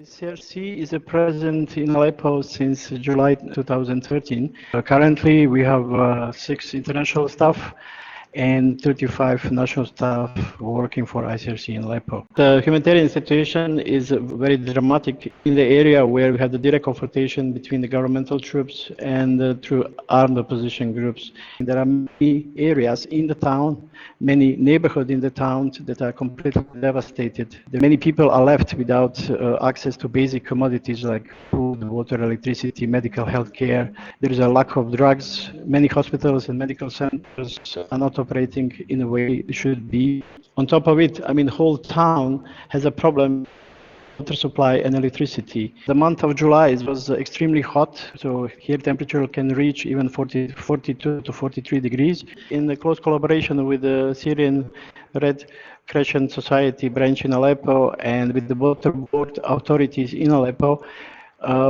ICRC is present in Aleppo since July 2013. Currently, we have 6 international staff and 35 national staff working for ICRC in Aleppo. The humanitarian situation is very dramatic in the area where we have the direct confrontation between the governmental troops and through armed opposition groups. There are many areas in the town, many neighborhoods in the town that are completely devastated. Many people are left without access to basic commodities like food, water, electricity, medical health care. There is a lack of drugs. Many hospitals and medical centers are not operating in the way it should be. On top of it, the whole town has a problem water supply and electricity. The month of July was extremely hot, so here temperature can reach even 42 to 43 degrees. In the close collaboration with the Syrian Red Crescent Society branch in Aleppo and with the water board authorities in Aleppo,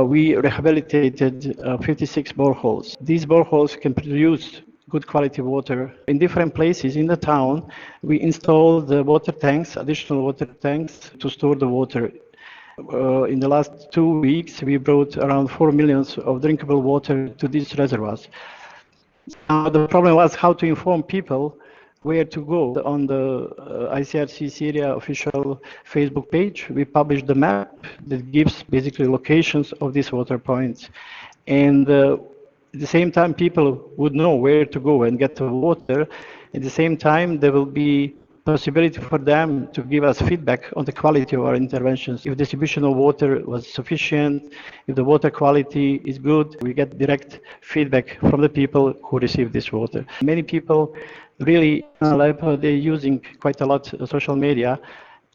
we rehabilitated 56 boreholes. These boreholes can produce good quality water. In different places in the town, we installed the water tanks, additional water tanks to store the water. In the last 2 weeks, we brought around 4 million of drinkable water to these reservoirs. The problem was how to inform people where to go. On the ICRC Syria official Facebook page, we published the map that gives basically locations of these water points. And at the same time, people would know where to go and get the water. At the same time, there will be possibility for them to give us feedback on the quality of our interventions. If distribution of water was sufficient, if the water quality is good, we get direct feedback from the people who receive this water. Many people really in Aleppo, they're using quite a lot of social media,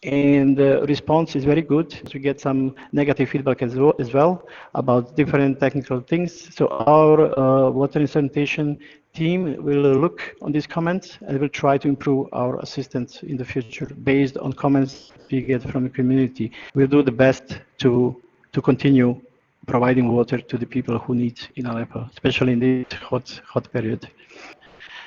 and the response is very good. We get some negative feedback as well about different technical things. So our water and sanitation team will look on these comments and will try to improve our assistance in the future based on comments we get from the community. We'll do the best to continue providing water to the people who need in Aleppo, especially in this hot period.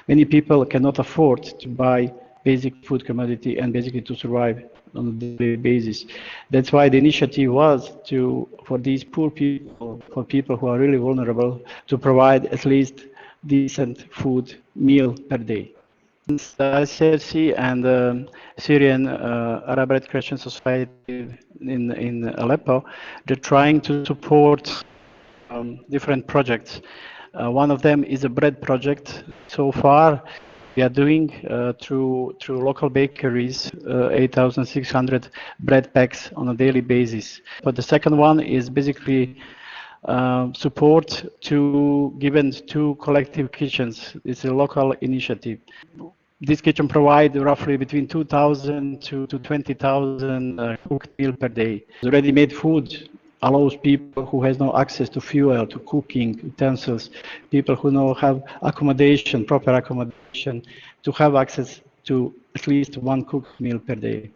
Many people cannot afford to buy basic food commodity and basically to survive on a daily basis. That's why the initiative was for these poor people, for people who are really vulnerable, to provide at least decent food meal per day. The ICRC and the Syrian Arab Red Crescent Society in Aleppo, they're trying to support different projects. One of them is a bread project. So far, we are doing through local bakeries 8,600 bread packs on a daily basis. But the second one is basically support given to collective kitchens. It's a local initiative. This kitchen provides roughly between 2,000 to 20,000 cooked meal per day. The ready-made food allows people who has no access to fuel, to cooking utensils, people who don't have accommodation, proper accommodation, to have access to at least one cooked meal per day.